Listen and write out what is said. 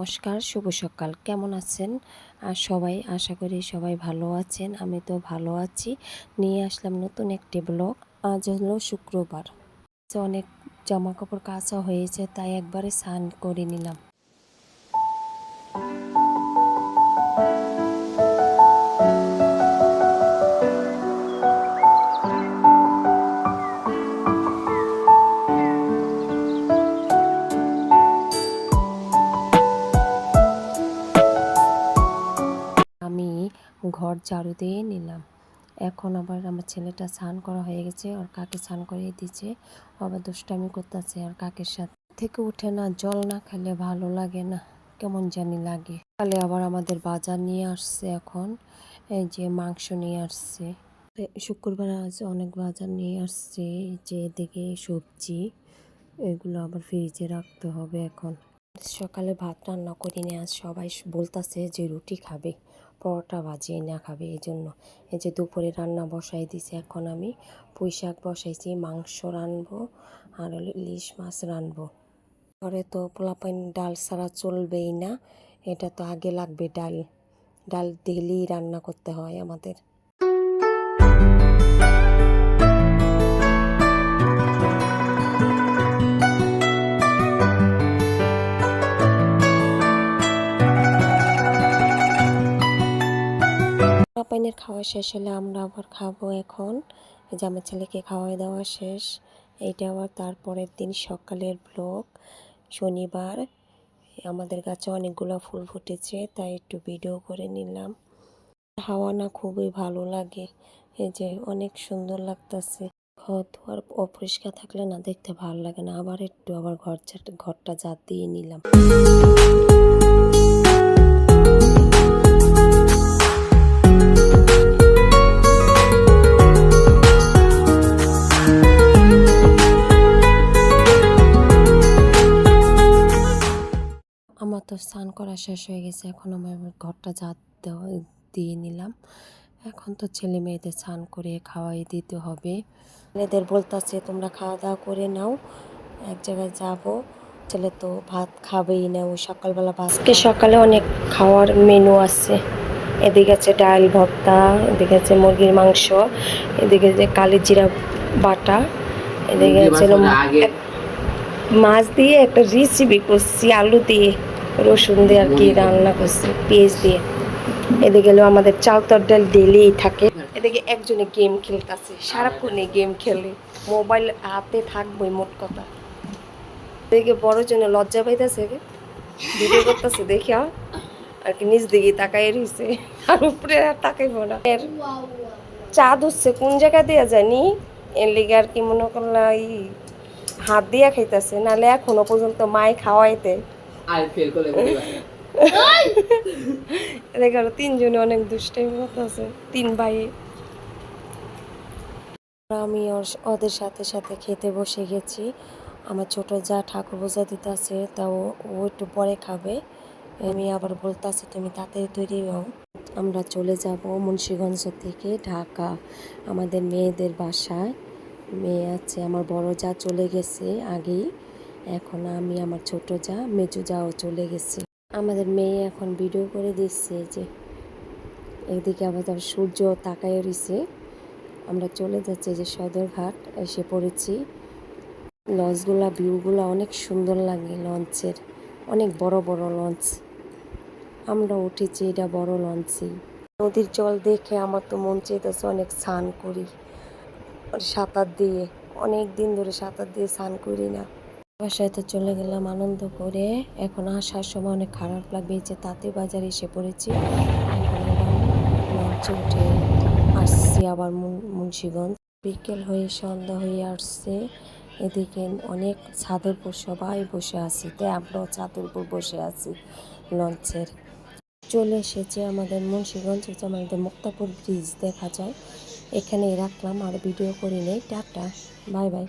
নমস্কার, শুভ সকাল। কেমন আছেন সবাই? আশা করি সবাই ভালো আছেন। আমি তো ভালো আছি। নিয়ে আসলাম নতুন একটি ব্লগ। আজ হলো শুক্রবার। অনেক জামা কাপড় কাচা হয়েছে, তাই একবারে স্নান করে নিলাম। আমি ঘর ঝাড়ু দিয়ে নিলাম। এখন আবার আমার ছেলেটা স্নান করা হয়ে গেছে, ওর কাকে স্নান করিয়ে দিচ্ছে। আবার দুষ্টামি করতেছে আর কাকের সাথে থেকে উঠে না, জল না খেলে ভালো লাগে না, কেমন জানি লাগে। কালে আবার আমাদের বাজার নিয়ে আসছে, এখন এই যে মাংস নিয়ে আসছে। শুক্রবার আজ অনেক বাজার নিয়ে আসছে, যে এদিকে সবজি, এগুলো আবার ফ্রিজে রাখতে হবে। এখন সকালে ভাত রান্না করিনি, আজ সবাই বলতেছে যে রুটি খাবে, পরোটা ভাজিয়ে না খাবে। এই জন্য এই যে দুপুরে রান্না বসাই দিছি। এখন আমি পুঁই শাক বসাইছি, মাংস রানবো আর ইলিশ মাছ রানবো। ঘরে তো পোলাপাইন ডাল ছাড়া চলবেই না, এটা তো আগে লাগবে। ডাল ডাল ডেলি রান্না করতে হয় আমাদের। পোলাপাইনের খাওয়া শেষ হলে আমরা আবার খাবো। এখন এই যে আমার ছেলেকে খাওয়াই দেওয়া শেষ। এইটা আবার তারপরের দিন সকালের ব্লগ। শনিবার আমাদের গাছে অনেকগুলো ফুল ফুটেছে, তাই একটু ভিডিও করে নিলাম। হাওয়া না খুবই ভালো লাগে, এই যে অনেক সুন্দর লাগতেছে। ঘর দুয়ার অপরিষ্কার থাকলে না দেখতে ভালো লাগে না। আবার ঘরটা ঝাঁট দিয়ে নিলাম। আমার তো স্নান করা শেষ হয়ে গেছে, এখন আমার ঘরটা ঝাঁট দিয়ে নিলাম। এখন তো ছেলে মেয়েদের স্নান করে খাওয়াই দিতে হবে। ছেলেদের বলতেছে তোমরা খাওয়া দাওয়া করে নাও, এক জায়গায় যাব। ছেলে তো ভাত খাবেই না, ওই সকালবেলা আজকে সকালে অনেক খাওয়ার মেনু আছে। এদিকে আছে ডাল ভর্তা, এদিকে আছে মুরগির মাংস, এদিকে যে কালি জিরা বাটা, এদিকে আছে মাছ দিয়ে একটা রেসিপি করছি, আলু দিয়ে রসুন দিয়ে আর কি রান্না করছি, পেঁয়াজ দিয়ে। এদিকে গেলেও আমাদের চাল তরডাল ডেলিই থাকে। এদিকে একজনে গেম খেলতেছে, সারাক্ষণে গেম খেলে, মোবাইল হাতে থাকবোই মোট কথা। এদিকে বড় জনে লজ্জা পাইতেছে, ভিডিও করতেছে দেখে আর কি নিজ দিকে তাকাই রয়েছে, আর উপরে আর তাকাইব না। এর চাঁদ হচ্ছে কোন জায়গা দিয়ে জানি, এর লিগে আর কি মনে করলা হাত দিয়া খাইতেছে, নাহলে এখনো পর্যন্ত মাই খাওয়াইতে। দেখো তিনজনে অনেক দুষ্টাইমি করতেছে, তিন ভাই। আমি ওদের সাথে সাথে খেতে বসে গেছি। আমার ছোট যা ঠাকুর বোঝা দিতে আছে, তাও ও একটু পরে খাবে। আমি আবার বলতেছি তুমি তাড়াতাড়ি তৈরি হও, আমরা চলে যাব মুন্সিগঞ্জ থেকে ঢাকা আমাদের মেয়েদের বাসায়। মেয়ে আছে, আমার বড় যা চলে গেছে আগেই, এখন আমি আমার ছোট যা মেজু যাও চলে গেছে। আমাদের মেয়ে এখন ভিডিও করে দিচ্ছে, যে এদিকে আমাদের সূর্য তাকায় রয়েছে। আমরা চলে যাচ্ছি, যে সদরঘাট এসে পড়েছি। লঞ্চগুলা ভিউগুলা অনেক সুন্দর লাগে, লঞ্চের অনেক বড় বড় লঞ্চ। আমরা উঠেছি এটা বড় লঞ্চেই। নদীর জল দেখে আমার তো মন চাইতেছে অনেক স্নান করি সাঁতার দিয়ে। অনেক দিন ধরে সাঁতার দিয়ে স্নান করি না। বাসায় তো চলে গেলাম আনন্দ করে। এখন আসার সময় অনেক খারাপ লাগবে, যে তাঁতি বাজারে এসে পড়েছি। এখন আবার লঞ্চে উঠে আসছি আবার মুন্সিগঞ্জ। বিকেল হয়ে সন্ধ্যা হয়ে আসছে। এদিকে অনেক ছাদের উপর সবাই বসে আছি, তাই আমরাও ছাদের উপর বসে আছি লঞ্চের। চলে এসেছে আমাদের মুন্সিগঞ্জ, হচ্ছে আমাদের মুক্তাপুর ব্রিজ দেখা যায়। এখানে রাখলাম, আর ভিডিও করি নেই। Tata, bye bye.